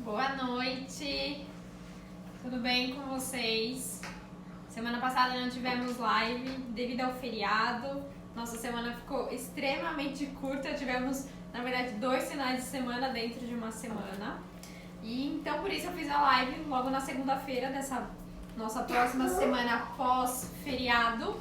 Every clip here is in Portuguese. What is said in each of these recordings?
Boa noite, tudo bem com vocês? Semana passada não tivemos live devido ao feriado, nossa semana ficou extremamente curta, tivemos na verdade 2 finais de semana dentro de uma semana e então por isso eu fiz a live logo na segunda-feira dessa nossa próxima semana pós-feriado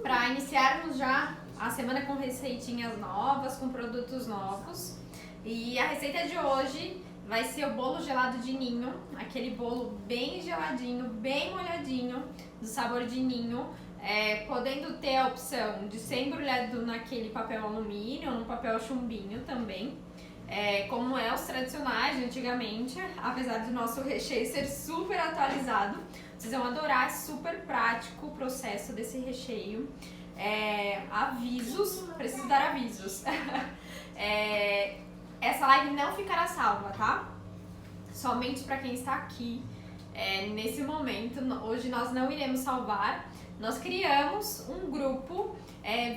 para iniciarmos já a semana com receitinhas novas, com produtos novos. E a receita de hoje vai ser o bolo gelado de ninho, aquele bolo bem geladinho, bem molhadinho, do sabor de ninho, podendo ter a opção de ser embrulhado naquele papel alumínio ou no papel chumbinho também, como os tradicionais de antigamente, apesar do nosso recheio ser super atualizado. Vocês vão adorar, é super prático o processo desse recheio. Avisos, preciso dar avisos. Essa live não ficará salva, tá? Somente para quem está aqui nesse momento. Hoje nós não iremos salvar. Nós criamos um grupo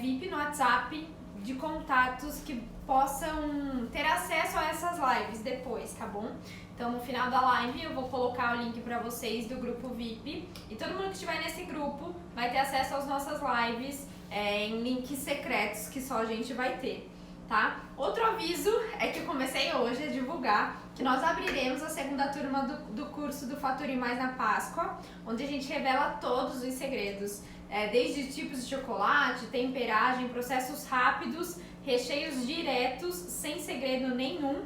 VIP no WhatsApp de contatos que possam ter acesso a essas lives depois, tá bom? Então no final da live eu vou colocar o link para vocês do grupo VIP e todo mundo que estiver nesse grupo vai ter acesso às nossas lives em links secretos que só a gente vai ter. Tá? Outro aviso é que eu comecei hoje a divulgar que nós abriremos a segunda turma do curso do Faturi Mais na Páscoa, onde a gente revela todos os segredos, desde tipos de chocolate, temperagem, processos rápidos, recheios diretos, sem segredo nenhum,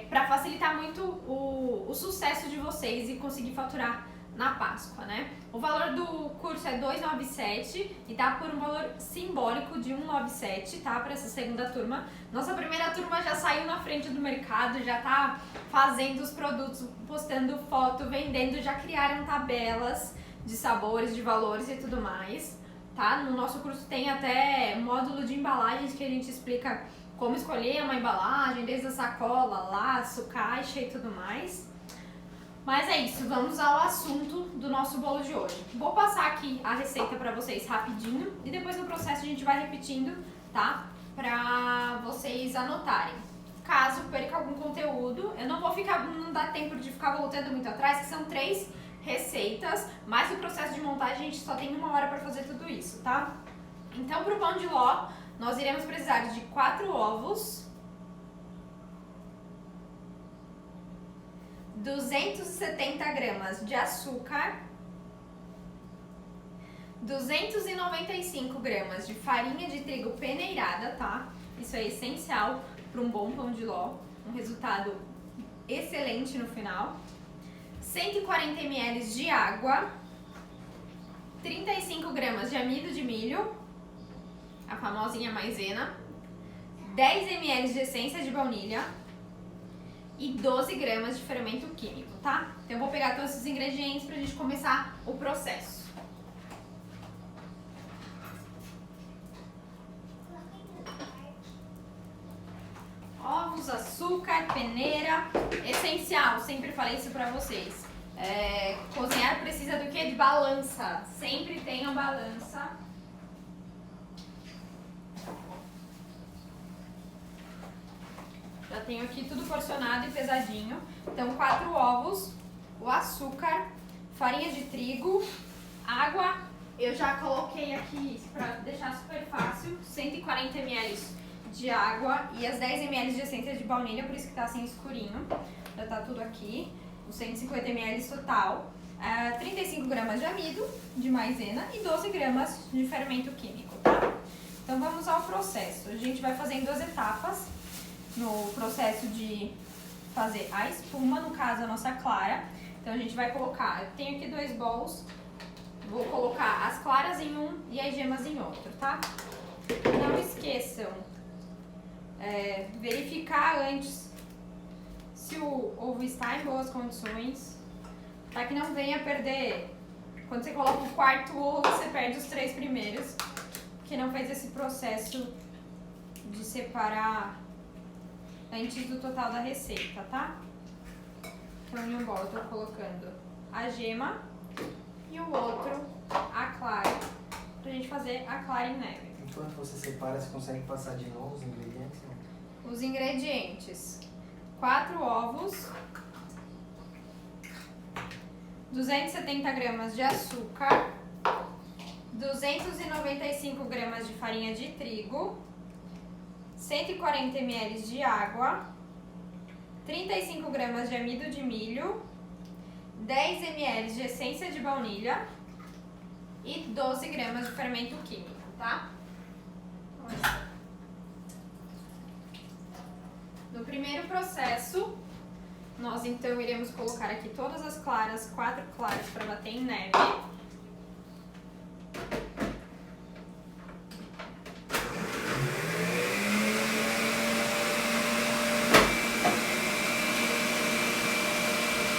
para facilitar muito o sucesso de vocês e conseguir faturar na Páscoa, né? O valor do curso é 297 e tá por um valor simbólico de 197, tá? Para essa segunda turma. Nossa primeira turma já saiu na frente do mercado, já tá fazendo os produtos, postando foto, vendendo, já criaram tabelas de sabores, de valores e tudo mais, tá? No nosso curso tem até módulo de embalagens que a gente explica como escolher uma embalagem, desde a sacola, laço, caixa e tudo mais. Mas é isso, vamos ao assunto do nosso bolo de hoje. Vou passar aqui a receita para vocês rapidinho e depois no processo a gente vai repetindo, tá? Pra vocês anotarem. Caso perca algum conteúdo, eu não dá tempo de ficar voltando muito atrás, que são 3 receitas, mas o processo de montagem a gente só tem 1 hora para fazer tudo isso, tá? Então pro pão de ló, nós iremos precisar de 4 ovos, 270 gramas de açúcar, 295 gramas de farinha de trigo peneirada, tá? Isso é essencial para um bom pão de ló, um resultado excelente no final. 140 ml de água, 35 gramas de amido de milho, a famosinha maisena, 10 ml de essência de baunilha, e 12 gramas de fermento químico, tá? Então eu vou pegar todos esses ingredientes pra gente começar o processo. Ovos, açúcar, peneira, essencial, sempre falei isso pra vocês. Cozinhar precisa do quê? De balança, sempre tenham balança. Já tenho aqui tudo porcionado e pesadinho. Então 4 ovos, o açúcar, farinha de trigo, água. Eu já coloquei aqui para deixar super fácil, 140 ml de água e as 10 ml de essência de baunilha, por isso que tá assim escurinho. Já tá tudo aqui, os 150 ml total. 35 gramas de amido de maisena e 12 gramas de fermento químico, tá? Então vamos ao processo. A gente vai fazer em 2 etapas. No processo de fazer a espuma, no caso a nossa clara. Então a gente vai colocar, eu tenho aqui 2 bols, vou colocar as claras em um e as gemas em outro, tá? Não esqueçam, verificar antes se o ovo está em boas condições, para que não venha perder, quando você coloca o 4º ovo, você perde os 3 primeiros, porque não fez esse processo de separar antes do total da receita, tá? Então em um bolo eu tô colocando a gema e o outro a clara, pra gente fazer a clara em neve. Enquanto você separa, você consegue passar de novo os ingredientes? Os ingredientes. 4 ovos, 270 gramas de açúcar, 295 gramas de farinha de trigo, 140 ml de água, 35 gramas de amido de milho, 10 ml de essência de baunilha e 12 gramas de fermento químico, tá? No primeiro processo, nós então iremos colocar aqui todas as claras, 4 claras para bater em neve.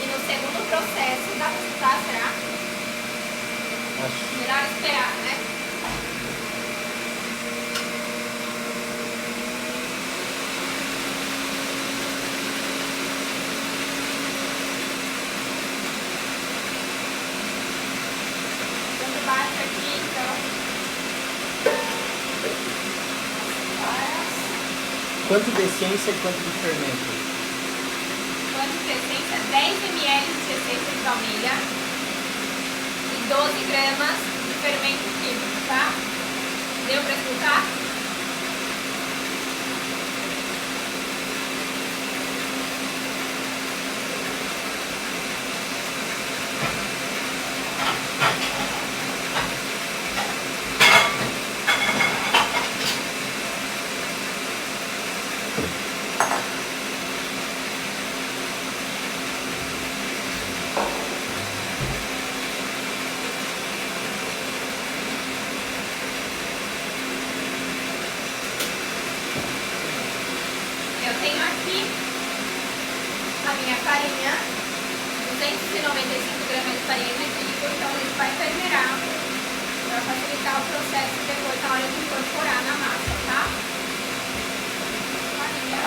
E no segundo processo, dá para escutar, será? Melhor esperar, né? Quanto de essência e quanto de fermento? Quanto de essência? 10 ml de essência de baunilha e 12 gramas de fermento químico, tá? Deu pra escutar? Eu tenho aqui a minha farinha, 295 gramas de farinha de trigo, então a gente vai fermentar para facilitar o processo depois na hora de incorporar na massa, tá? Farinha.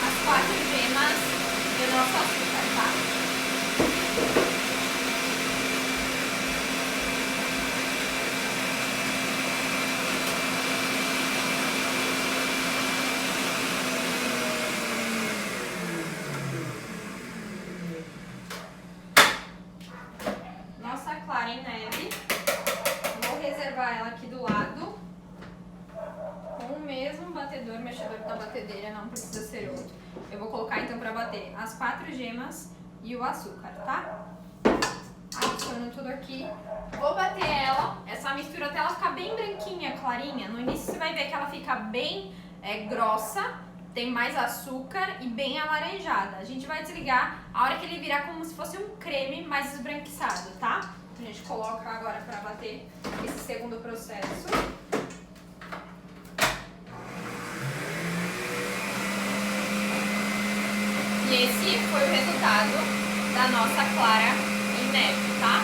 As 4 gemas do nosso açúcar, tá? Nossa clara em neve. Vou reservar ela aqui do lado. Com o mesmo batedor, mexedor da batedeira, não precisa ser outro. Eu vou colocar então para bater as 4 gemas e o açúcar, tá? Adiciono tudo aqui. Vou bater essa mistura até ela ficar bem branquinha, clarinha. No início você vai ver que ela fica bem grossa, tem mais açúcar e bem alaranjada. A gente vai desligar a hora que ele virar como se fosse um creme mais esbranquiçado, tá? A gente coloca agora para bater esse segundo processo. E esse foi o resultado da nossa clara em neve, tá?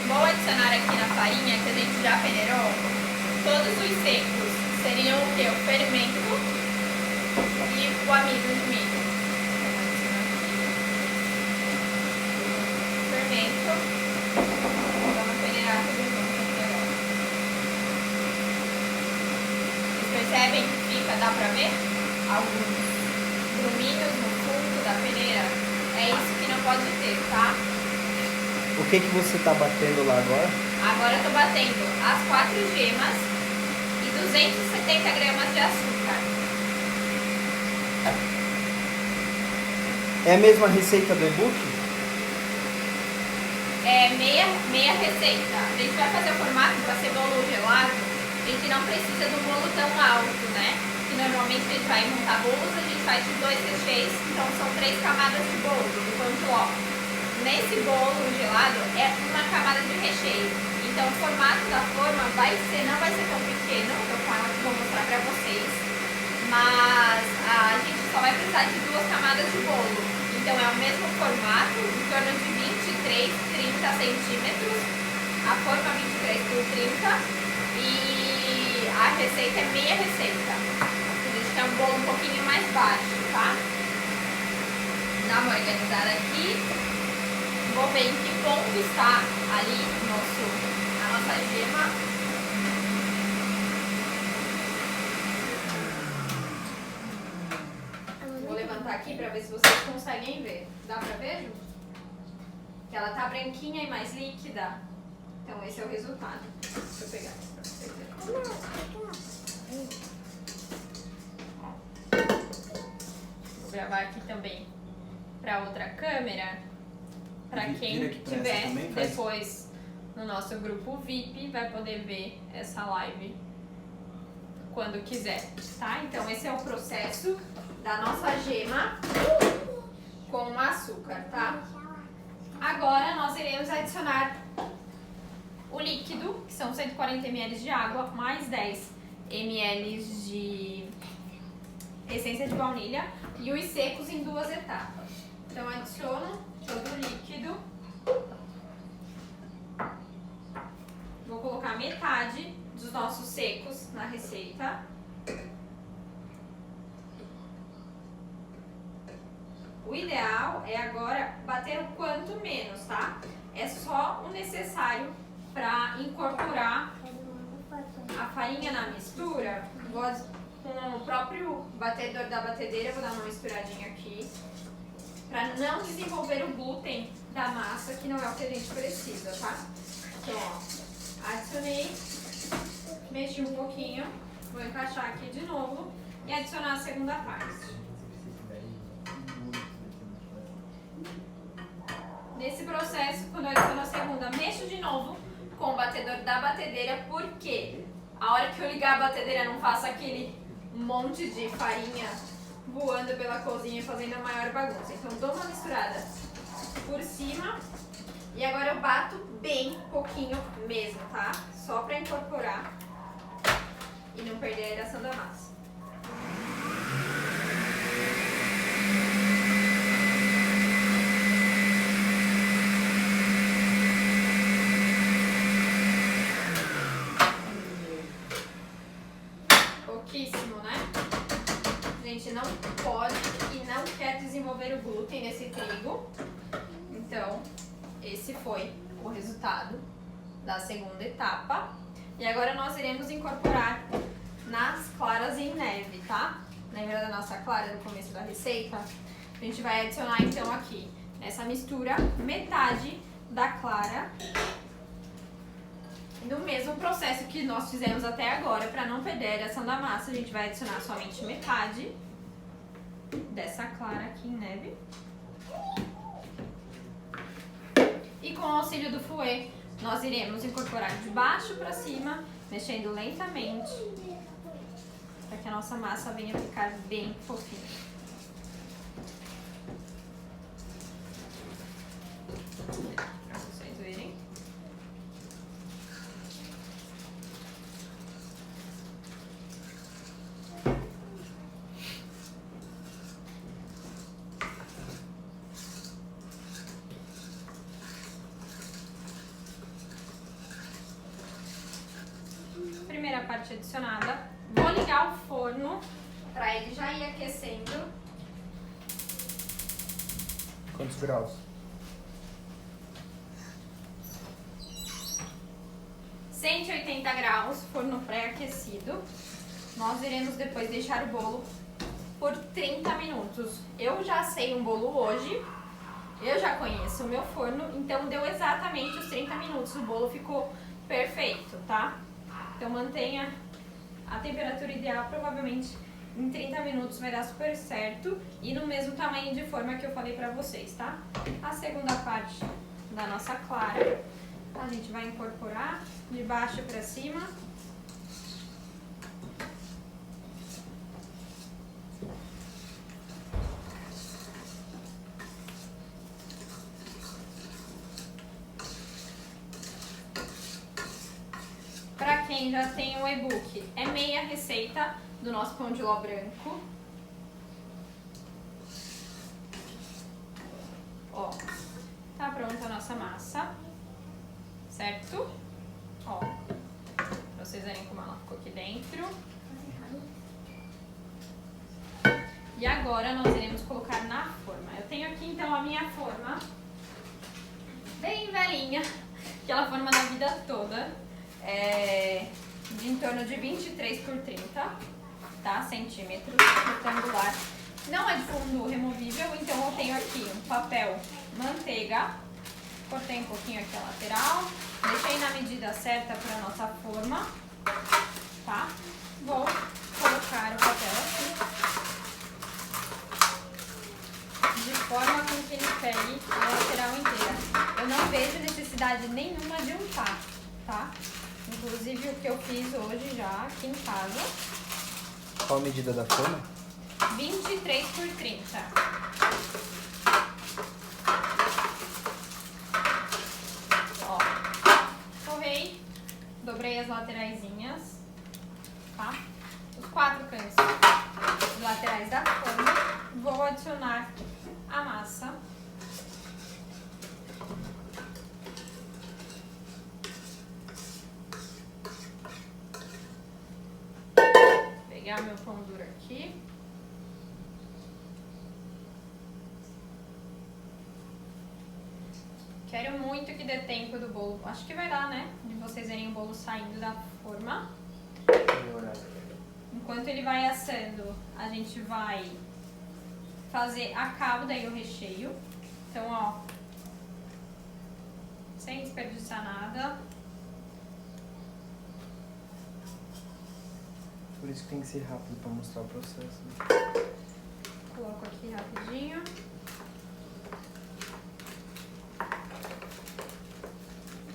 Vou adicionar aqui na farinha que a gente já peneirou todos os secos. Seriam o que? O fermento e o amido de milho. Fermento. Vamos peneirar tudo junto aqui agora. Vocês percebem que fica, dá pra ver? Alguns gruminhos no fundo da peneira. É isso que não pode ter, tá? O que você tá batendo lá agora? Agora eu tô batendo as 4 gemas e 270 gramas de açúcar. É a mesma receita do e-book? É meia receita. A gente vai fazer o formato para ser bolo gelado. A gente não precisa de um bolo tão alto, né? Que normalmente a gente vai montar bolos, a gente faz de 2 recheios, então são 3 camadas de bolo, do pão de ló. Nesse bolo gelado, resultado é uma camada de recheio. Então o formato da forma não vai ser tão pequeno, eu vou mostrar pra vocês, mas a gente só vai precisar de 2 camadas de bolo. Então é o mesmo formato, em torno de 23, 30 centímetros, a forma 23 por 30 e a receita é meia receita. A gente quer um bolo um pouquinho mais baixo, tá? Dá uma organizada aqui. Vou ver em que ponto está ali a nossa gema. Vou levantar aqui para ver se vocês conseguem ver. Dá pra ver, Ju? Que ela tá branquinha e mais líquida. Então esse é o resultado. Deixa eu pegar isso pra vocês verem. Vou gravar aqui também para outra câmera. Para quem tiver depois no nosso grupo VIP, vai poder ver essa live quando quiser, tá? Então esse é o processo da nossa gema com açúcar, tá? Agora nós iremos adicionar o líquido, que são 140 ml de água, mais 10 ml de essência de baunilha e os secos em 2 etapas. Então adiciono todo o líquido. Vou colocar metade dos nossos secos na receita. O ideal é agora bater o quanto menos, tá? É só o necessário para incorporar a farinha na mistura. Com o próprio batedor da batedeira, vou dar uma misturadinha aqui, para não desenvolver o glúten da massa, que não é o que a gente precisa, tá? Então, ó, adicionei, mexi um pouquinho, vou encaixar aqui de novo e adicionar a segunda parte. Nesse processo, quando eu adiciono a segunda, mexo de novo com o batedor da batedeira, porque a hora que eu ligar a batedeira não faça aquele monte de farinha voando pela cozinha fazendo a maior bagunça. Então dou uma misturada por cima e agora eu bato bem pouquinho mesmo, tá? Só pra incorporar e não perder a aeração da massa. Pouquíssimo, né? A gente não pode e não quer desenvolver o glúten nesse trigo. Então, esse foi o resultado da segunda etapa. E agora nós iremos incorporar nas claras em neve, tá? Lembra da nossa clara no começo da receita? A gente vai adicionar então aqui, nessa mistura, metade da clara. No mesmo processo que nós fizemos até agora, para não perder a aeração da massa, a gente vai adicionar somente metade dessa clara aqui em neve. E com o auxílio do fouet, nós iremos incorporar de baixo para cima, mexendo lentamente, para que a nossa massa venha ficar bem fofinha. Para vocês verem. Primeira parte adicionada. Vou ligar o forno para ele já ir aquecendo. Quantos graus? 180 graus, forno pré-aquecido. Nós iremos depois deixar o bolo por 30 minutos. Eu já sei um bolo hoje, eu já conheço o meu forno, então deu exatamente os 30 minutos. O bolo ficou perfeito, tá? Então mantenha a temperatura ideal, provavelmente em 30 minutos vai dar super certo e no mesmo tamanho de forma que eu falei pra vocês, tá? A segunda parte da nossa clara, a gente vai incorporar de baixo pra cima. quem já tem o e-book, é meia receita do nosso pão de ló branco. Ó, tá pronta a nossa massa, certo? Ó, pra vocês verem como ela ficou aqui dentro. E agora nós iremos colocar na forma. Eu tenho aqui então a minha forma, bem velhinha, aquela forma da vida toda, de em torno de 23 por 30, tá? Centímetros, retangular. Não é de fundo removível, então eu tenho aqui um papel manteiga, cortei um pouquinho aqui a lateral, deixei na medida certa para nossa forma, tá? Vou colocar o papel aqui, de forma com que ele pegue a lateral inteira. Eu não vejo necessidade nenhuma de untar, tá? Inclusive o que eu fiz hoje já aqui em casa. Qual a medida da forma? 23 por 30. Ó, forrei, dobrei as lateraisinhas, tá? Os 4 cantos laterais da forma. Vou adicionar a massa. Pegar meu pão duro aqui. Quero muito que dê tempo do bolo. Acho que vai dar, né? De vocês verem o bolo saindo da forma. Enquanto ele vai assando, a gente vai fazer a calda e o recheio. Então, ó, sem desperdiçar nada. Por isso que tem que ser rápido para mostrar o processo. Né? Coloco aqui rapidinho.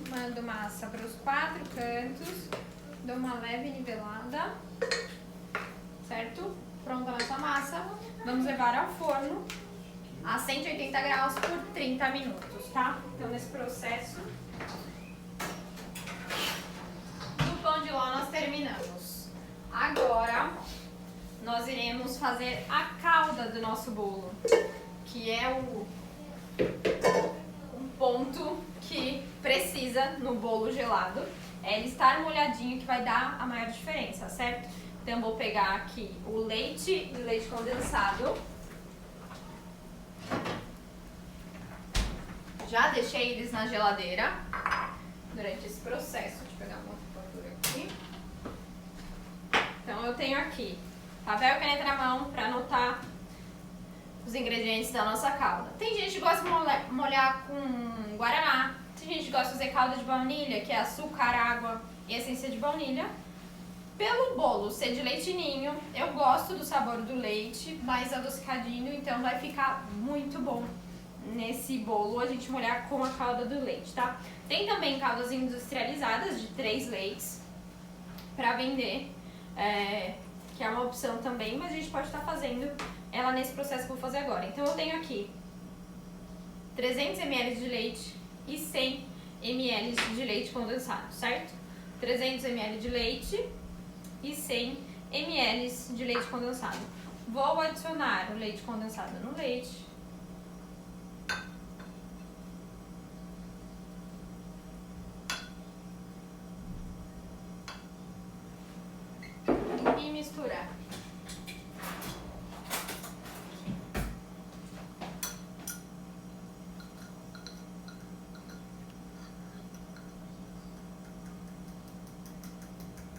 Mando massa para os 4 cantos. Dou uma leve nivelada. Certo? Pronta a nossa massa. Vamos levar ao forno a 180 graus por 30 minutos, tá? Então, nesse processo do pão de ló nós terminamos. Agora, nós iremos fazer a calda do nosso bolo, que é um ponto que precisa no bolo gelado. É ele estar molhadinho que vai dar a maior diferença, certo? Então, eu vou pegar aqui o leite e o leite condensado. Já deixei eles na geladeira durante esse processo. Deixa eu pegar uma fatura aqui. Então, eu tenho aqui papel e caneta na mão para anotar os ingredientes da nossa calda. Tem gente que gosta de molhar com guaraná. Tem gente que gosta de fazer calda de baunilha, que é açúcar, água e essência de baunilha. Pelo bolo ser de leite ninho, eu gosto do sabor do leite, mais adocicadinho, então vai ficar muito bom nesse bolo a gente molhar com a calda do leite, tá? Tem também caldas industrializadas de 3 leites para vender, que é uma opção também, mas a gente pode estar fazendo ela nesse processo que eu vou fazer agora. Então eu tenho aqui 300 ml de leite e 100 ml de leite condensado, certo? 300 ml de leite e 100 ml de leite condensado. Vou adicionar o leite condensado no leite. E misturar.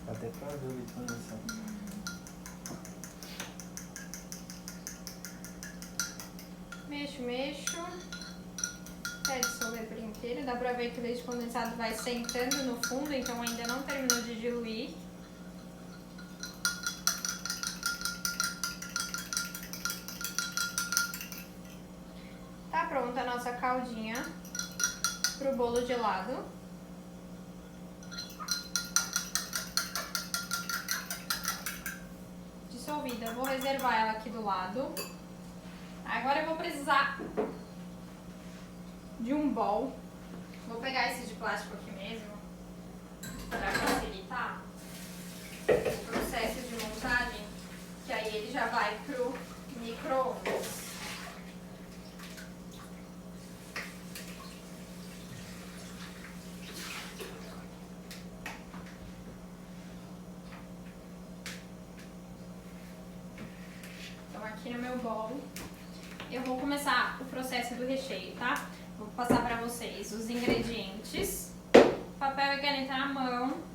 Até pra ver o leite condensado. Mexo. Até dissolver por inteiro. Dá pra ver que o leite condensado vai sentando no fundo, então ainda não terminou de diluir. Tá pronta a nossa caldinha pro bolo gelado. Dissolvida. Vou reservar ela aqui do lado. Agora eu vou precisar de um bowl. Vou pegar esse de plástico aqui mesmo, para facilitar. o processo de montagem, que aí ele já vai pro micro-ondas. Então aqui no meu bowl eu vou começar o processo do recheio, tá? Vou passar para vocês os ingredientes, papel e caneta na mão.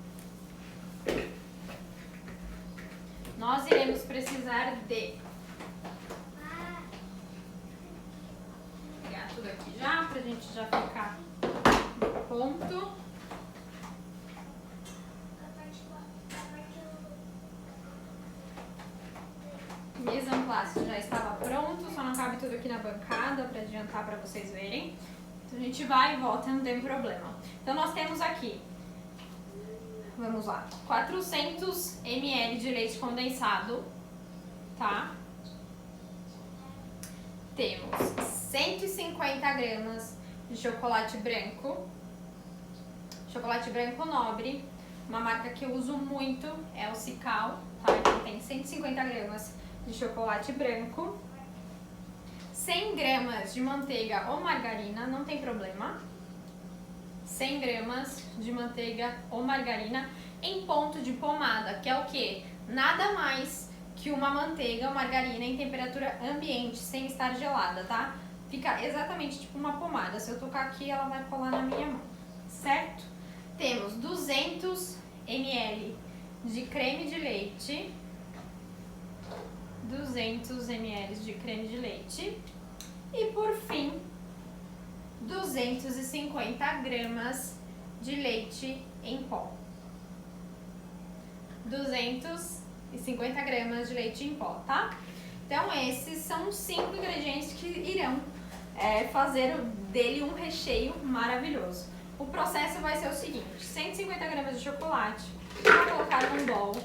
Nós iremos precisar de... Vou pegar tudo aqui já, pra gente já ficar no ponto. Mise en place já estava pronto, só não cabe tudo aqui na bancada para adiantar para vocês verem. Então a gente vai e volta, não tem problema. Então nós temos aqui, vamos lá, 400 ml de leite condensado, tá? Temos 150 gramas de chocolate branco nobre, uma marca que eu uso muito é o Cical, tá? Então tem 150 gramas de chocolate branco, 100 gramas de manteiga ou margarina, não tem problema, 100 gramas de manteiga ou margarina em ponto de pomada, que é o que? Nada mais que uma manteiga ou margarina em temperatura ambiente, sem estar gelada, tá? Fica exatamente tipo uma pomada, se eu tocar aqui ela vai colar na minha mão, certo? Temos 200 ml de creme de leite, 200 ml de creme de leite e por fim 250 gramas de leite em pó. 250 gramas de leite em pó, tá? Então esses são os 5 ingredientes que irão fazer dele um recheio maravilhoso. O processo vai ser o seguinte: 150 gramas de chocolate, vou colocar num bowl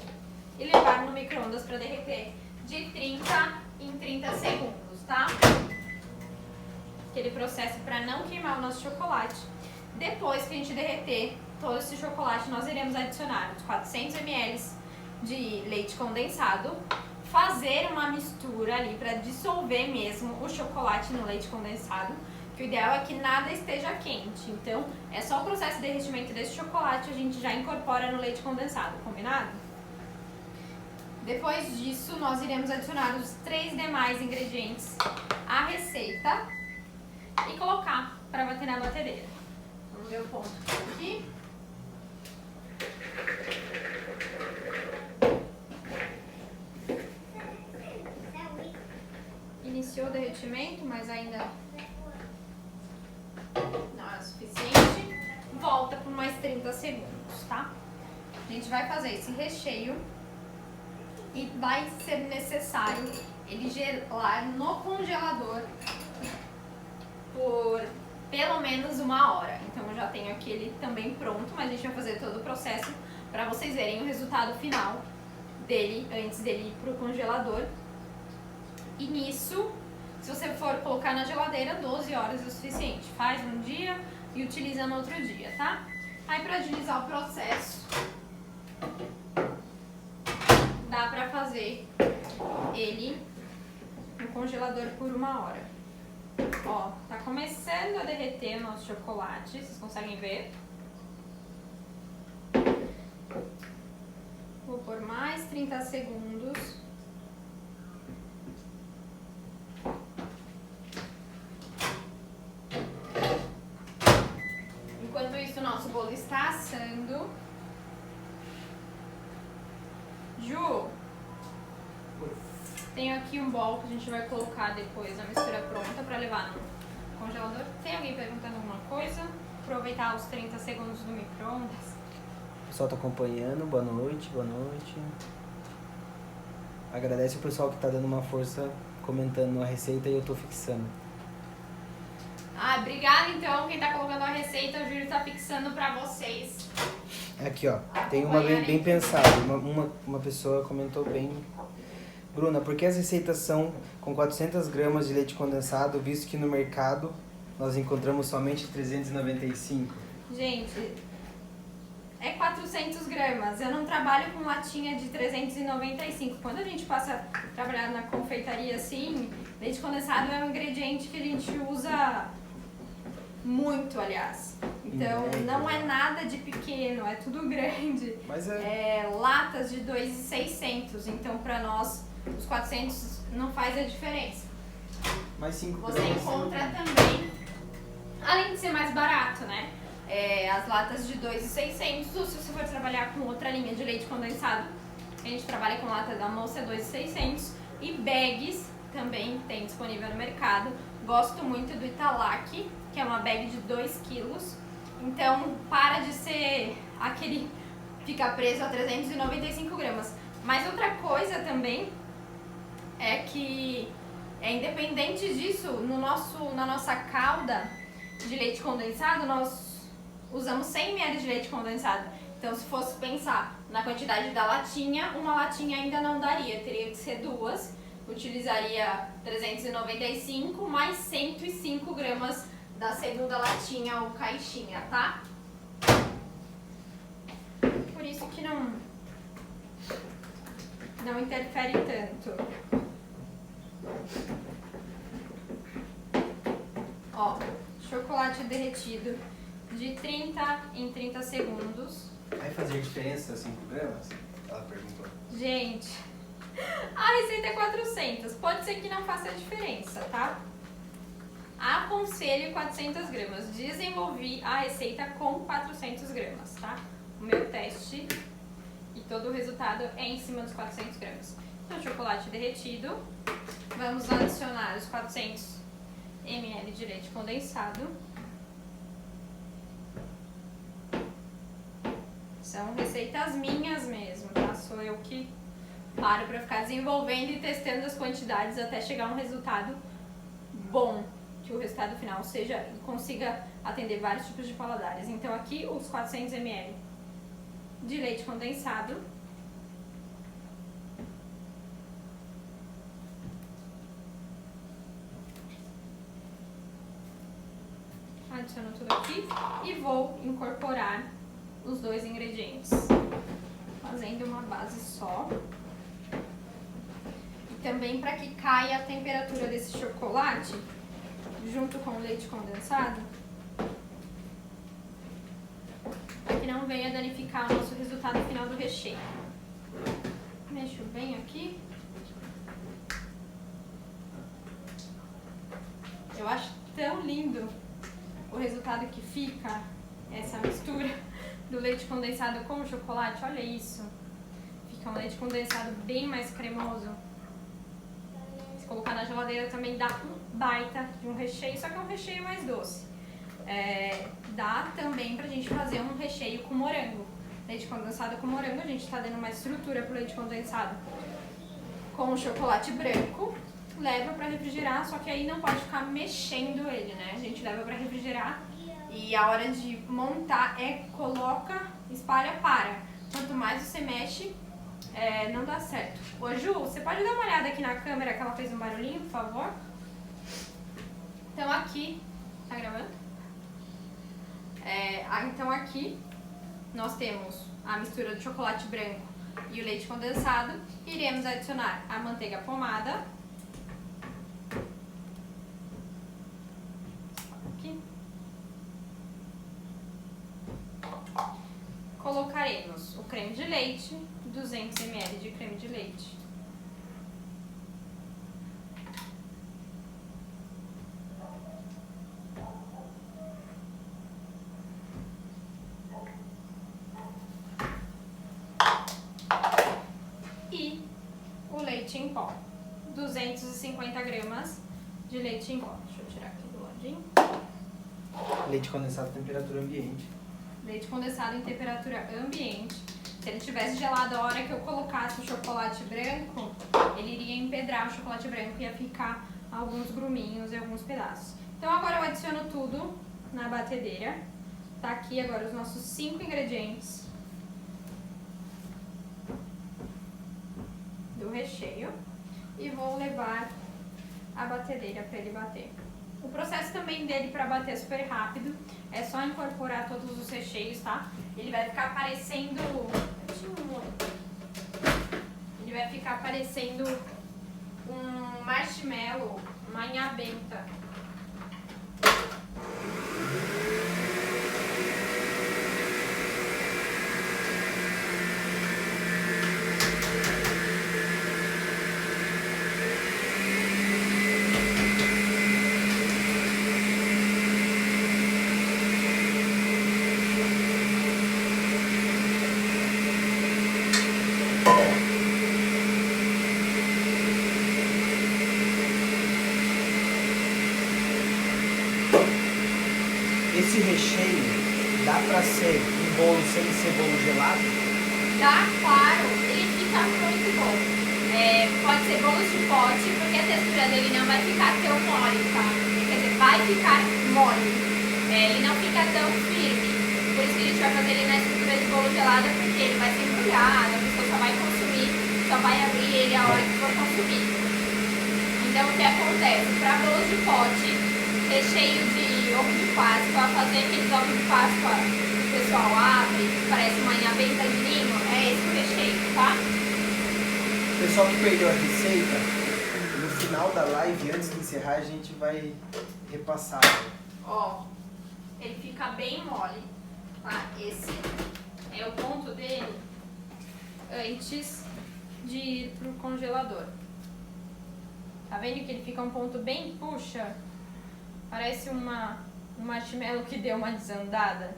e levar no micro-ondas para derreter de 30 em 30 segundos, tá? Aquele processo para não queimar o nosso chocolate. Depois que a gente derreter todo esse chocolate, nós iremos adicionar os 400 ml de leite condensado, fazer uma mistura ali para dissolver mesmo o chocolate no leite condensado, que o ideal é que nada esteja quente. Então, é só o processo de derretimento desse chocolate, a gente já incorpora no leite condensado, combinado? Depois disso, nós iremos adicionar os 3 demais ingredientes à receita e colocar para bater na batedeira. Vamos ver o ponto aqui. Iniciou o derretimento, mas ainda não é o suficiente. Volta por mais 30 segundos, tá? A gente vai fazer esse recheio e vai ser necessário ele gelar no congelador por pelo menos 1 hora. Então eu já tenho aqui ele também pronto, mas a gente vai fazer todo o processo para vocês verem o resultado final dele antes dele ir pro congelador. E nisso, se você for colocar na geladeira, 12 horas é o suficiente. Faz um dia e utiliza no outro dia, tá? Aí para agilizar o processo, dá pra fazer ele no congelador por 1 hora. Ó, tá começando a derreter o nosso chocolate, vocês conseguem ver? Vou por mais 30 segundos. Enquanto isso, o nosso bolo está assando. Ju, tenho aqui um bowl que a gente vai colocar depois a mistura pronta para levar no congelador. Tem alguém perguntando alguma coisa? Aproveitar os 30 segundos do micro-ondas. O pessoal tá acompanhando, boa noite, boa noite. Agradece o pessoal que tá dando uma força comentando a receita e eu tô fixando. Ah, obrigada então quem tá colocando a receita, o Júlio tá fixando pra vocês. Aqui ó, tem uma bem pensada, uma pessoa comentou bem. Bruna, por que as receitas são com 400 gramas de leite condensado, visto que no mercado nós encontramos somente 395? Gente, é 400 gramas. Eu não trabalho com latinha de 395. Quando a gente passa a trabalhar na confeitaria assim, leite condensado é um ingrediente que a gente usa muito, aliás. Então não é nada de pequeno, é tudo grande. Mas Latas de 2.600. Então para nós os 400 não faz a diferença. Mais 5 Você gramas. encontra também, além de ser mais barato, né? As latas de 2.600, ou se você for trabalhar com outra linha de leite condensado, a gente trabalha com lata da moça 2.600 e bags também tem disponível no mercado. Gosto muito do Italac, que é uma bag de 2 quilos. Então para de ser aquele fica preso a 395 gramas. Mas outra coisa também é que independente disso, na nossa calda de leite condensado, nós usamos 100 ml de leite condensado. Então, se fosse pensar na quantidade da latinha, uma latinha ainda não daria, teria que ser 2. Utilizaria 395 mais 105 gramas da segunda latinha ou caixinha, tá? Por isso que não interfere tanto. Ó, chocolate derretido de 30 em 30 segundos. Vai fazer diferença 5 gramas? Ela perguntou. Gente, a receita é 400. Pode ser que não faça diferença, tá? Aconselho 400 gramas. Desenvolvi a receita com 400 gramas, tá? O meu teste e todo o resultado é em cima dos 400 gramas. Então, chocolate derretido. Vamos adicionar os 400 ml de leite condensado. São receitas minhas mesmo, tá? Sou eu que paro pra ficar desenvolvendo e testando as quantidades até chegar a um resultado bom, que o resultado final seja consiga atender vários tipos de paladares. Então aqui os 400 ml de leite condensado. Adiciono tudo aqui e vou incorporar os 2 ingredientes, fazendo uma base só. E também para que caia a temperatura desse chocolate junto com o leite condensado, para que não venha danificar o nosso resultado final do recheio. Mexo bem aqui. Eu acho tão lindo o resultado que fica essa mistura do leite condensado com o chocolate. Olha isso, fica um leite condensado bem mais cremoso. Se colocar na geladeira também dá um baita de um recheio, só que é um recheio mais doce. Dá também pra gente fazer um recheio com morango, leite condensado com morango. A gente tá dando uma estrutura pro leite condensado com o chocolate branco. Leva pra refrigerar, só que aí não pode ficar mexendo ele, né? A gente leva pra refrigerar e a hora de montar coloca, espalha, para. Quanto mais você mexe, não dá certo. Ô Ju, você pode dar uma olhada aqui na câmera que ela fez um barulhinho, por favor? Então aqui, tá gravando? Então aqui nós temos a mistura de chocolate branco e o leite condensado. Iremos adicionar a manteiga pomada. Colocaremos o creme de leite, 200 ml de creme de leite. E o leite em pó, 250 gramas de leite em pó. Deixa eu tirar aqui do ladinho. Leite condensado, temperatura ambiente. Leite condensado em temperatura ambiente. Se ele tivesse gelado a hora que eu colocasse o chocolate branco, ele iria empedrar o chocolate branco e ia ficar alguns gruminhos e alguns pedaços. Então agora eu adiciono tudo na batedeira. Tá aqui agora os nossos 5 ingredientes do recheio. E vou levar a batedeira para ele bater. O processo também dele para bater é super rápido. É só incorporar todos os recheios, tá? Ele vai ficar parecendo... Ele vai ficar parecendo um marshmallow, uma inhabenta. Esse recheio dá pra ser um bolo sem ser bolo gelado? Tá, claro, ele fica muito bom. Pode ser bolos de pote, porque a textura dele não vai ficar tão mole, tá? Quer dizer, vai ficar mole. Ele não fica tão firme. Por isso que a gente vai fazer ele na estrutura de bolo gelado, porque ele vai ser embrulhado, a pessoa só vai consumir, só vai abrir ele a hora que for consumir. Então o que acontece? Para bolos de pote, recheio de ovo de Páscoa, fazer aqueles ovos de Páscoa que o pessoal abre, que parece uma inhabenta de ninho, é esse o recheio, tá? O pessoal que perdeu a receita, no final da live, antes de encerrar, a gente vai repassar. Ó, ele fica bem mole, tá? Esse é o ponto dele antes de ir pro congelador. Tá vendo que ele fica um ponto bem puxa? Parece um marshmallow que deu uma desandada.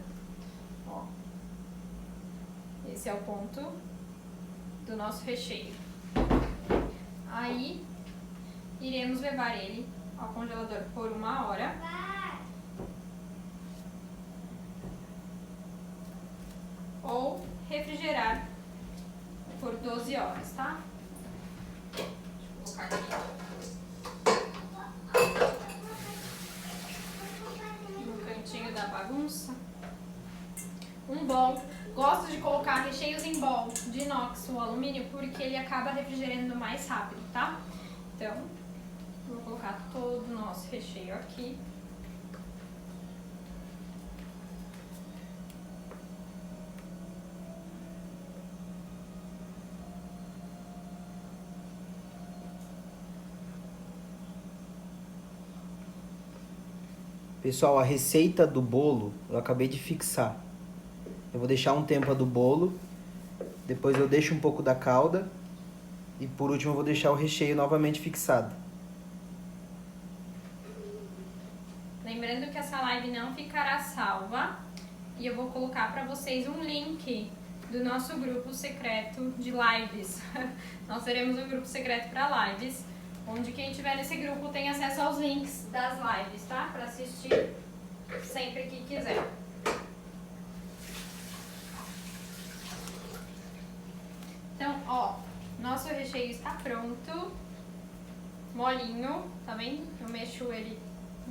Ó. Esse é o ponto do nosso recheio. Aí, iremos levar ele ao congelador por 1 hora. Ou refrigerar por 12 horas, tá? Deixa eu colocar aqui no cantinho da bagunça. Um bowl. Gosto de colocar recheios em bowl de inox ou alumínio porque ele acaba refrigerando mais rápido, tá? Então, vou colocar todo o nosso recheio aqui. Pessoal, a receita do bolo eu acabei de fixar. Eu vou deixar um tempo a do bolo, depois eu deixo um pouco da calda e por último eu vou deixar o recheio novamente fixado. Lembrando que essa live não ficará salva e eu vou colocar para vocês um link do nosso grupo secreto de lives. Nós teremos um grupo secreto para lives, onde quem estiver nesse grupo tem acesso aos links das lives, tá? Para assistir sempre que quiser. Então, ó, nosso recheio está pronto, molinho, tá vendo? Eu mexo ele,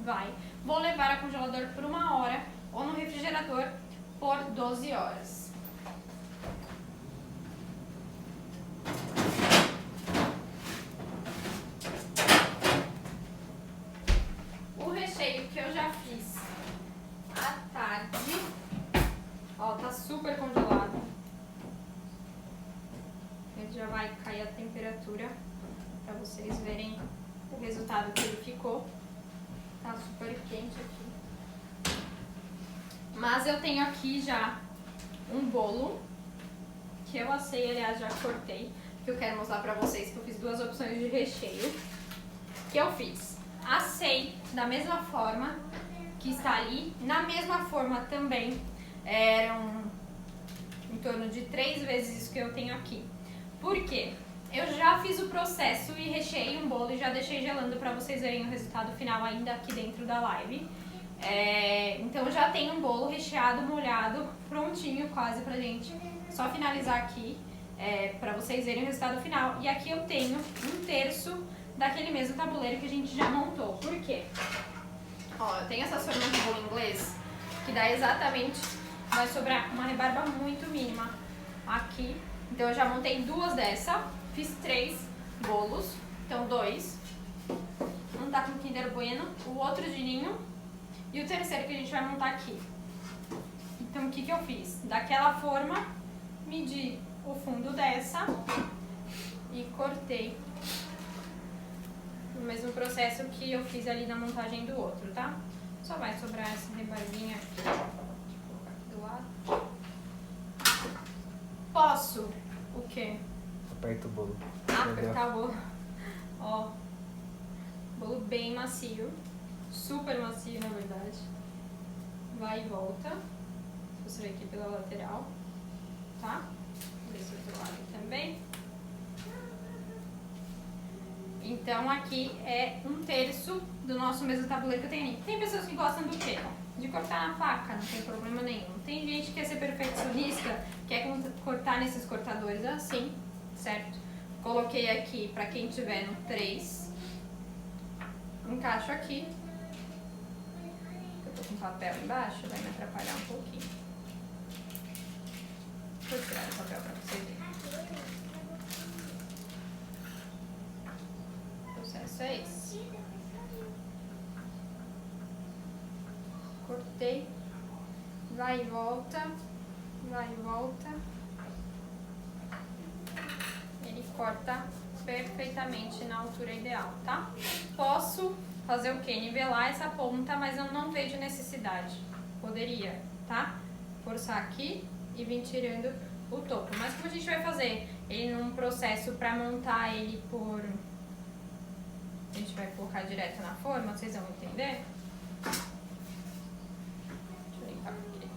vai. Vou levar ao congelador por 1 hora ou no refrigerador por 12 horas. O recheio que eu já fiz à tarde, ó, tá super congelado. Ele já vai cair a temperatura para vocês verem o resultado que ele ficou. Tá super quente aqui. Mas eu tenho aqui já um bolo que eu assei, aliás, já cortei, que eu quero mostrar pra vocês que eu fiz 2 opções de recheio. Que eu fiz. Assei da mesma forma que está ali. Na mesma forma também eram em torno de 3 vezes isso que eu tenho aqui. Por quê? Eu já fiz o processo e recheei um bolo e já deixei gelando para vocês verem o resultado final ainda aqui dentro da live. Então eu já tenho um bolo recheado, molhado, prontinho quase pra gente só finalizar aqui para vocês verem o resultado final. E aqui eu tenho 1/3 daquele mesmo tabuleiro que a gente já montou. Por quê? Ó, eu tenho essas formas de bolo inglês que dá exatamente, vai sobrar uma rebarba muito mínima aqui. Então eu já montei 2 dessa, fiz 3 bolos, então 2, 1, montar com Kinder Bueno, o outro de ninho e o terceiro que a gente vai montar aqui. Então o que eu fiz? Daquela forma, medi o fundo dessa e cortei. O mesmo processo que eu fiz ali na montagem do outro, tá? Só vai sobrar essa rebarguinha aqui. Deixa eu colocar aqui do lado. Posso? O quê? Aperta o bolo. Apertar o bolo. Ó. Bolo bem macio. Super macio, na verdade. Vai e volta. Você vê aqui pela lateral. Tá? Desse outro lado também. Então aqui é 1/3 do nosso mesmo tabuleiro que eu tenho ali. Tem pessoas que gostam do quê? De cortar na faca, não tem problema nenhum. Tem gente que quer ser perfeccionista, quer cortar nesses cortadores assim, certo? Coloquei aqui pra quem tiver no 3. Encaixo aqui. Eu tô com papel embaixo, vai me atrapalhar um pouquinho. Vou tirar o papel pra vocês verem. O processo é esse. Cortei. Vai e volta. Vai e volta. Ele corta perfeitamente na altura ideal, tá? Posso fazer o quê? Nivelar essa ponta, mas eu não vejo necessidade. Poderia, tá? Forçar aqui e vir tirando o topo. Mas como a gente vai fazer ele num processo pra montar ele por... A gente vai colocar direto na forma, vocês vão entender? Deixa eu limpar aqui.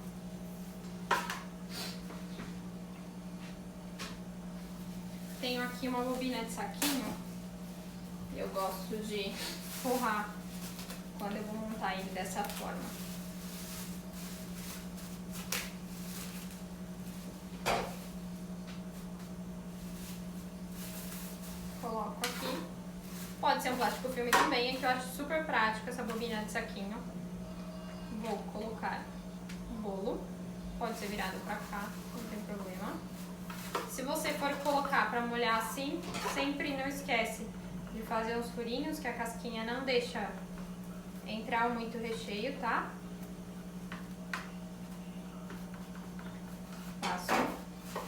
Tenho aqui uma bobina de saquinho. Eu gosto de forrar quando eu vou montar ele dessa forma. Coloco aqui. Pode ser um plástico filme também, é que eu acho super prático essa bobina de saquinho. Vou colocar o bolo. Pode ser virado pra cá, não tem problema. Se você for colocar pra molhar assim, sempre não esquece de fazer os furinhos, que a casquinha não deixa entrar muito recheio, tá? Faço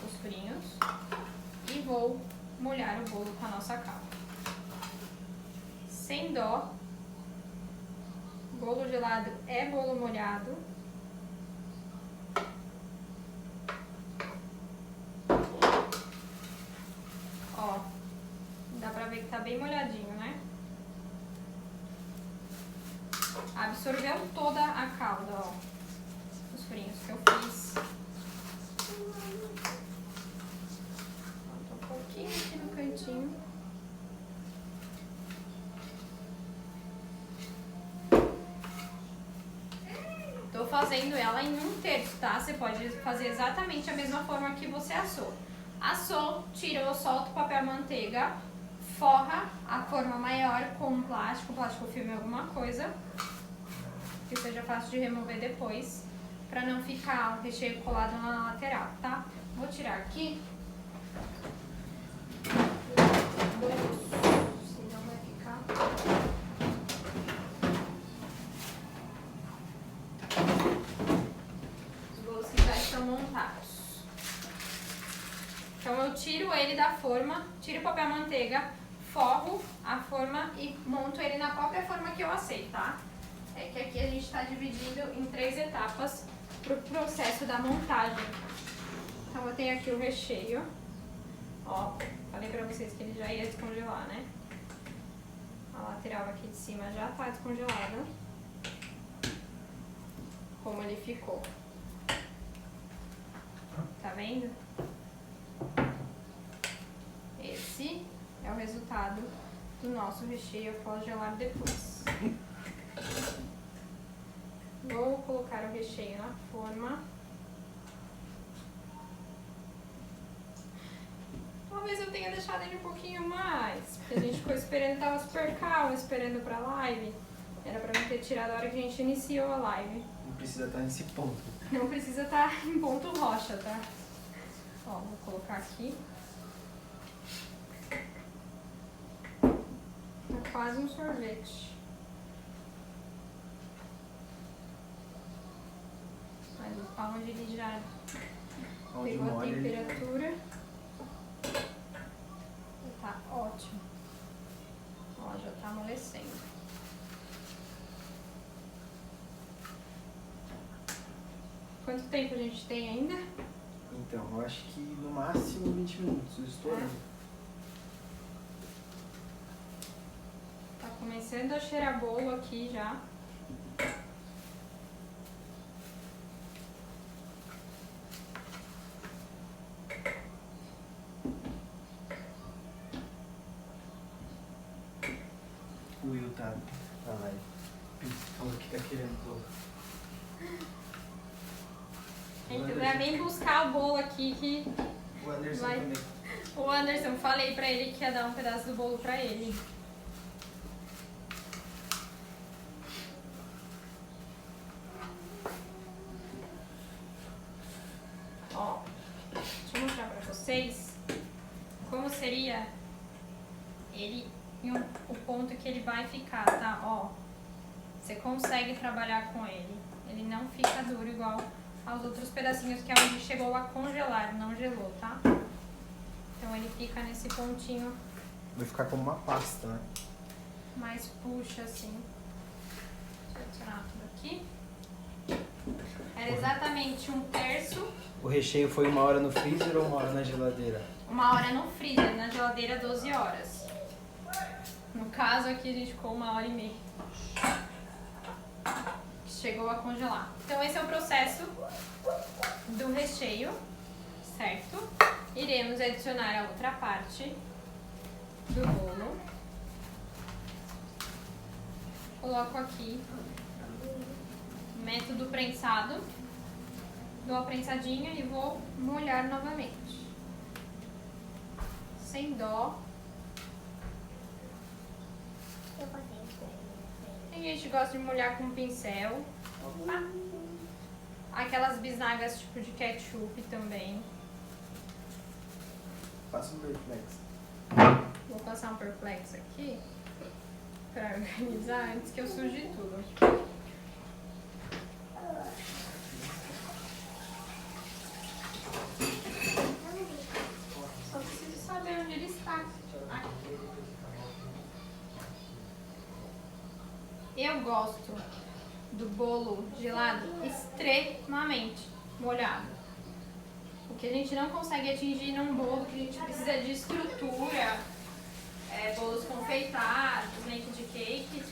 os furinhos e vou molhar o bolo com a nossa calda. Sem dó. Bolo gelado é bolo molhado. Ó, dá pra ver que tá bem molhadinho, né? Absorveu toda a calda, ó. Os furinhos que eu fiz. Falta um pouquinho aqui no cantinho. Tô fazendo ela em 1/3, tá? Você pode fazer exatamente a mesma forma que você assou. Assou, tirou, solta o papel manteiga, forra a forma maior com plástico filme, alguma coisa, que seja fácil de remover depois, pra não ficar o recheio colado na lateral, tá? Vou tirar aqui. Senão vai ficar... montados. Então eu tiro ele da forma, tiro o papel manteiga, forro a forma e monto ele na própria forma que eu assei, tá? É que aqui a gente tá dividindo em 3 etapas pro processo da montagem. Então eu tenho aqui o recheio. Ó, falei pra vocês que ele já ia descongelar, né? A lateral aqui de cima já tá descongelada. Como ele ficou. Tá vendo? Esse é o resultado do nosso recheio após gelar depois. Vou colocar o recheio na forma. Talvez eu tenha deixado ele um pouquinho mais, porque a gente ficou esperando, tava super calmo, esperando pra live. Era pra mim ter tirado a hora que a gente iniciou a live. Não precisa estar nesse ponto. Não precisa estar em ponto rocha, tá? Ó, vou colocar aqui. Tá quase um sorvete. Onde ele já Onde pegou a molha ele... temperatura. Tá ótimo. Ó, já tá amolecendo. Quanto tempo a gente tem ainda? Então, eu acho que no máximo 20 minutos, eu estou Tá começando a cheirar bolo aqui já. O Will tá na live. Falou que tá querendo bolo. Então, vem buscar o bolo aqui que O Anderson vai... também. O Anderson, falei pra ele que ia dar um pedaço do bolo pra ele. Ó, deixa eu mostrar pra vocês como seria ele e o ponto que ele vai ficar, tá? Ó, você consegue trabalhar com ele. Ele não fica duro igual aos outros pedacinhos que é onde chegou a congelar, não gelou, tá? Então ele fica nesse pontinho. Vai ficar como uma pasta, né? Mais puxa assim. Deixa eu adicionar tudo aqui. Era exatamente 1/3. O recheio foi 1 hora no freezer ou 1 hora na geladeira? 1 hora no freezer, na geladeira 12 horas. No caso aqui a gente ficou 1h30. Chegou a congelar. Então esse é o processo do recheio, certo? Iremos adicionar a outra parte do bolo. Coloco aqui método prensado. Dou a prensadinha e vou molhar novamente. Sem dó. Tem gente que gosta de molhar com pincel. Aquelas bisnagas tipo de ketchup também. Passa um perplexo. Vou passar um perplexo aqui pra organizar antes que eu suje tudo. Só preciso saber onde ele está. Aqui. Eu gosto do bolo gelado extremamente molhado. O que a gente não consegue atingir num bolo que a gente precisa de estrutura, bolos confeitados, naked cake,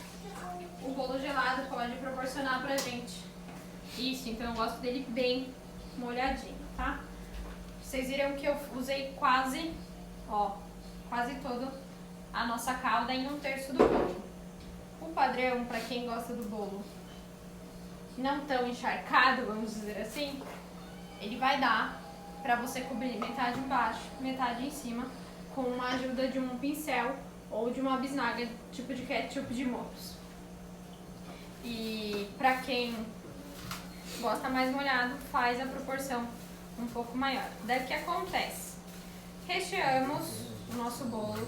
o bolo gelado pode proporcionar pra gente isso. Então eu gosto dele bem molhadinho, tá? Vocês viram que eu usei quase toda a nossa calda em 1/3 do bolo. O padrão, para quem gosta do bolo não tão encharcado, vamos dizer assim, ele vai dar para você cobrir metade embaixo, metade em cima, com a ajuda de um pincel ou de uma bisnaga, tipo de ketchup de Mott's. E para quem gosta mais molhado, faz a proporção um pouco maior. Daí o que acontece? Recheamos o nosso bolo,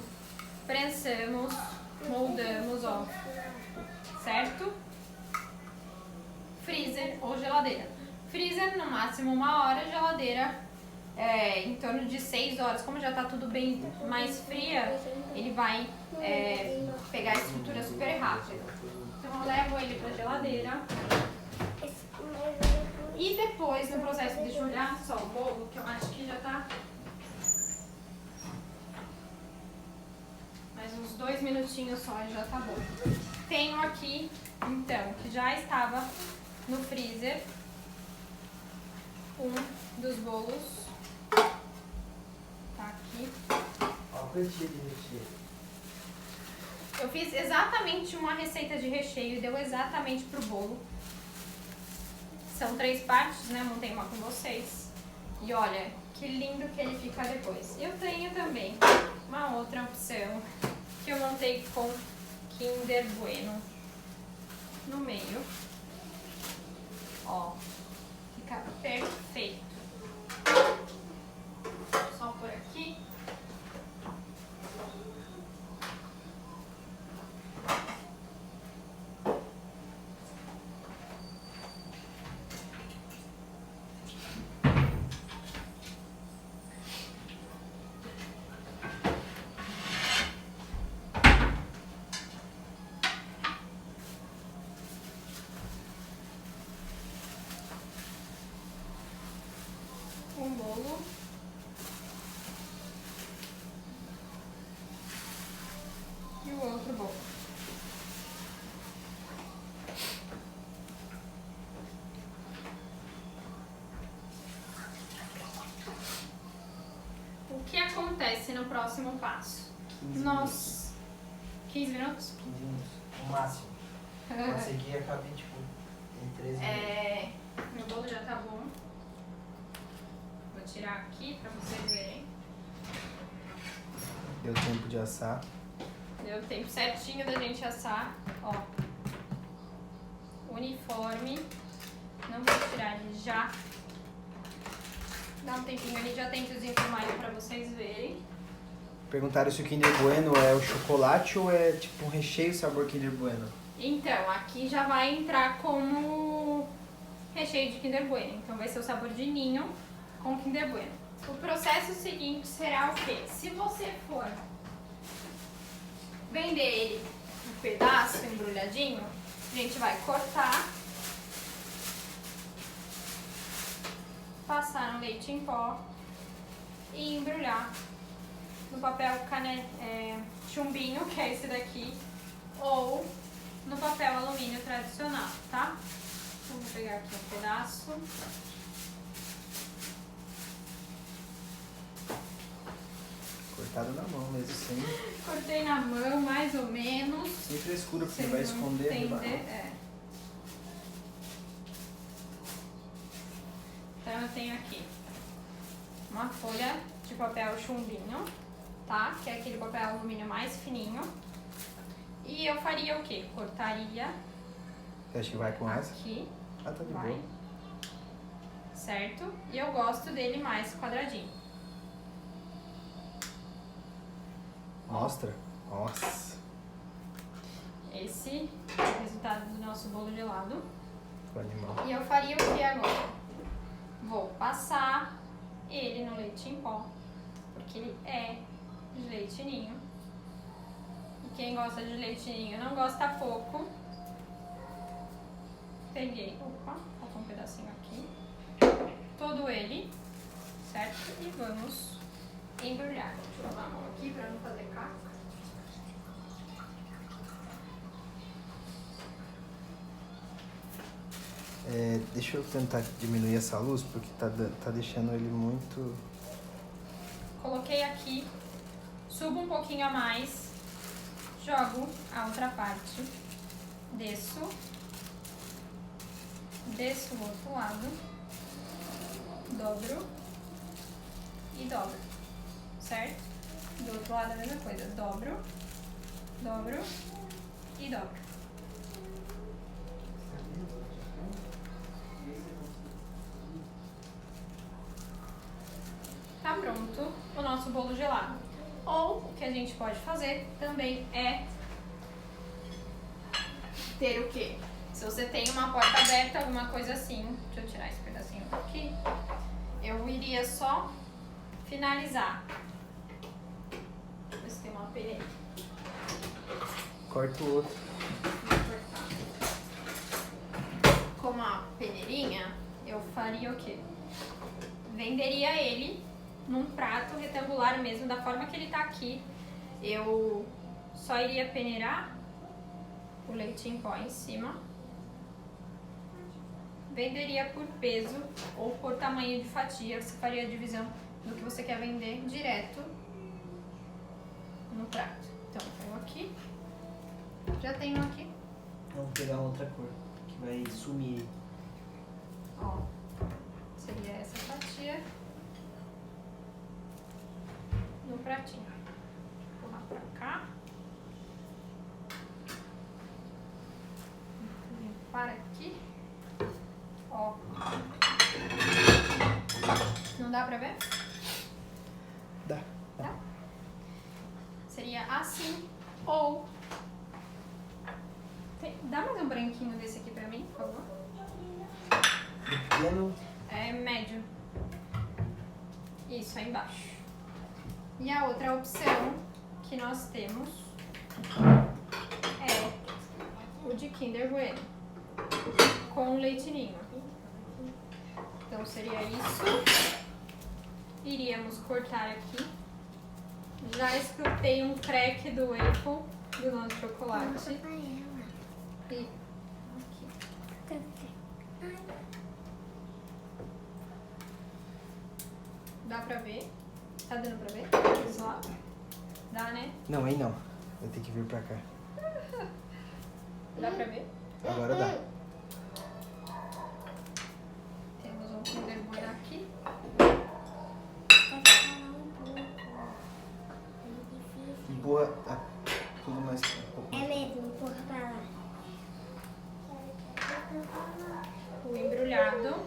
prensamos, moldamos, ó, certo? Freezer ou geladeira. Freezer no máximo 1 hora, geladeira em torno de 6 horas. Como já tá tudo bem mais fria, ele vai pegar a estrutura super rápido. Então eu levo ele pra geladeira. E depois, no processo, deixa eu olhar só o bolo, que eu acho que já tá... Mais uns 2 minutinhos só e já tá bom. Tenho aqui, então, que já estava no freezer, um dos bolos. Tá aqui. Ó a quantia de recheio. Eu fiz exatamente uma receita de recheio e deu exatamente pro bolo. São 3 partes, né? Montei uma com vocês. E olha, que lindo que ele fica depois. Eu tenho também uma outra opção que eu montei com Kinder Bueno no meio. Ó, fica perfeito. Só por aqui. bolo. E o outro bolo. O que acontece no próximo passo? 15 minutos? 15 minutos, no máximo. Pode ser que acabe, tipo, em 13 minutos. Meu bolo já tá bom. Vou tirar aqui pra vocês verem. Deu tempo de assar. Deu tempo certinho da gente assar. Ó. Uniforme. Não vou tirar ele já. Dá um tempinho ali, já tem fiozinho mais pra vocês verem. Perguntaram se o Kinder Bueno é o chocolate ou é tipo um recheio sabor Kinder Bueno. Então, aqui já vai entrar como recheio de Kinder Bueno. Então vai ser o sabor de ninho com Kinder Bueno. O processo seguinte será o quê? Se você for vender ele um pedaço embrulhadinho, a gente vai cortar, passar no leite em pó e embrulhar no papel chumbinho, que é esse daqui, ou no papel alumínio tradicional, tá? Então, vou pegar aqui um pedaço. Cortado na mão mesmo, sem Cortei na mão, mais ou menos. frescura, porque Vocês vai vão esconder a entender, rebanada. Então eu tenho aqui uma folha de papel chumbinho, tá? Que é aquele papel alumínio mais fininho. E eu faria o quê? Cortaria Você acha que vai com essa? aqui, Ah, tá de vai, boa. certo? E eu gosto dele mais quadradinho. Mostra? Nossa. Esse é o resultado do nosso bolo gelado. Ficou animal. E eu faria o que agora? Vou passar ele no leite em pó, porque ele é de leite ninho. E quem gosta de leite ninho não gosta pouco. Peguei, opa, faltou um pedacinho aqui. Todo ele, certo? E vamos embrulhar. Deixa eu lavar a mão aqui pra não fazer casca. Deixa eu tentar diminuir essa luz, porque tá deixando ele muito... Coloquei aqui, subo um pouquinho a mais, jogo a outra parte, desço o outro lado, dobro e dobro, certo? Do outro lado a mesma coisa, dobro e dobro. Tá pronto o nosso bolo gelado. Ou o que a gente pode fazer também é ter o quê? Se você tem uma porta aberta, alguma coisa assim, deixa eu tirar esse pedacinho aqui, eu iria só finalizar. Deixa eu ver se tem uma peneira. Corta o outro. Vou cortar. Com uma peneirinha, eu faria o quê? Venderia ele num prato retangular mesmo, da forma que ele tá aqui. Eu só iria peneirar o leite em pó em cima. Venderia por peso ou por tamanho de fatia. Você faria a divisão do que você quer vender direto no prato. Então, eu tenho aqui. Já tenho aqui. Vamos pegar outra cor, que vai sumir. Ó, seria essa fatia no pratinho. Vou empurrar pra cá. Para aqui. Ó. Não dá pra ver? Dá. Tá? Seria assim. Ou... Dá mais um branquinho desse aqui pra mim, por favor. Pequeno. É médio. Isso, aí embaixo. E a outra opção que nós temos é o de Kinder Bueno com leite ninho. Então seria isso. iríamos cortar aqui. Já escutei um crack do waffle do nosso chocolate. E aqui. Dá pra ver? Tá dando pra ver? Pessoal? Dá, né? Não, aí não. Vai ter que vir pra cá. Dá pra ver? Agora dá. Temos um Kinder Bueno aqui. Empurra. Tá. Tudo mais um pouco. É mesmo, por pra lá. O embrulhado.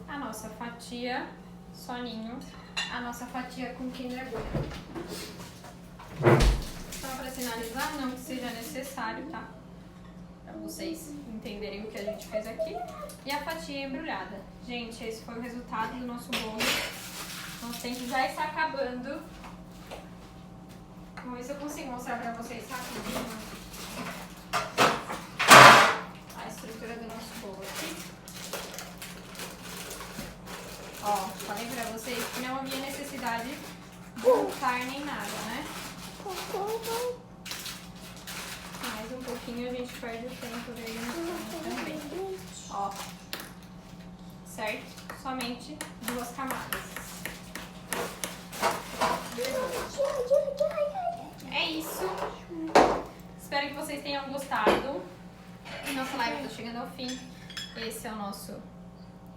A nossa fatia soninho. A nossa fatia com Kinder Bueno. Só pra sinalizar, não que seja necessário, tá? Pra vocês entenderem o que a gente fez aqui. E a fatia embrulhada. Gente, esse foi o resultado do nosso bolo. Nosso tempo já está acabando. Vamos ver se eu consigo mostrar pra vocês rapidinho a estrutura do nosso bolo aqui. Ó, falei pra vocês que não havia necessidade de voltar nem nada, né? Mais um pouquinho a gente perde o tempo dele no também. Ó, certo? Somente 2 camadas. É isso. Espero que vocês tenham gostado. Nossa live está chegando ao fim. Esse é o nosso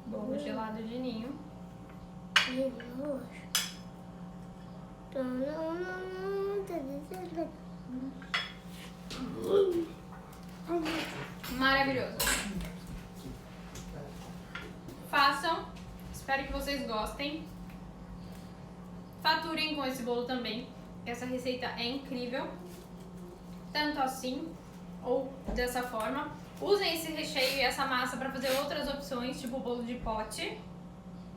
bolo gelado de ninho. Maravilhoso. Façam. Espero que vocês gostem. Faturem com esse bolo também. Essa receita é incrível. Tanto assim ou dessa forma. Usem esse recheio e essa massa para fazer outras opções, tipo o bolo de pote.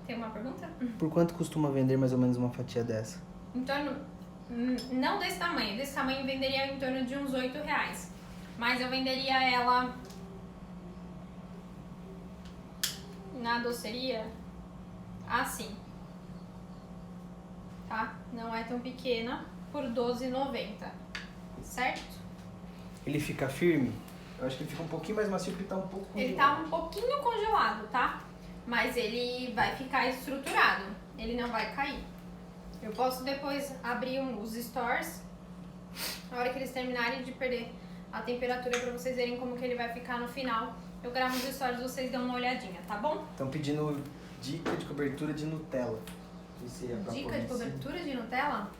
Tem uma pergunta? Por quanto costuma vender mais ou menos uma fatia dessa? Em torno, não desse tamanho. Desse tamanho venderia em torno de uns R$8. Mas eu venderia ela na doceria assim. Tá? Não é tão pequena, por R$12,90. Certo? Ele fica firme? Eu acho que ele fica um pouquinho mais macio porque tá um pouco Ele congelado. tá um pouquinho congelado, tá? Mas ele vai ficar estruturado. Ele não vai cair. Eu posso depois abrir os stores na hora que eles terminarem de perder a temperatura pra vocês verem como que ele vai ficar no final. Eu gravo os stories e vocês dão uma olhadinha, tá bom? Estão pedindo dica de cobertura de Nutella. Esse é pra Dica pôr de em cima. cobertura de Nutella?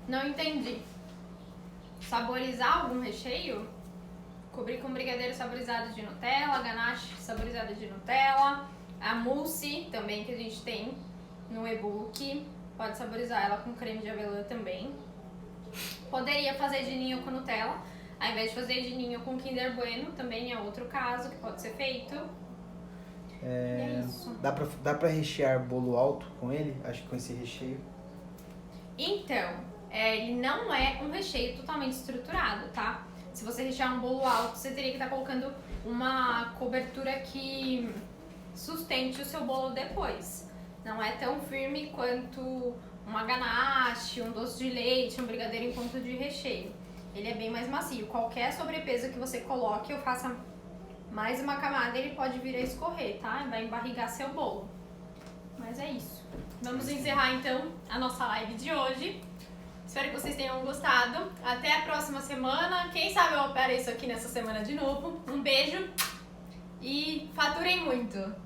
Não entendi. Saborizar algum recheio? Cobrir com brigadeiro saborizado de Nutella, ganache saborizada de Nutella, a mousse também que a gente tem no e-book. Pode saborizar ela com creme de avelã também. Poderia fazer de ninho com Nutella, ao invés de fazer de ninho com Kinder Bueno, também é outro caso que pode ser feito. É isso. Dá pra rechear bolo alto com ele? Acho que com esse recheio. Então, ele não é um recheio totalmente estruturado, tá? Se você rechear um bolo alto, você teria que estar colocando uma cobertura que sustente o seu bolo depois. Não é tão firme quanto uma ganache, um doce de leite, um brigadeiro em ponto de recheio. Ele é bem mais macio. Qualquer sobrepeso que você coloque ou faça mais uma camada, ele pode vir a escorrer, tá? Vai embarrigar seu bolo. Mas é isso. Vamos encerrar então a nossa live de hoje. Espero que vocês tenham gostado. Até a próxima semana. Quem sabe eu opero isso aqui nessa semana de novo. Um beijo e faturem muito!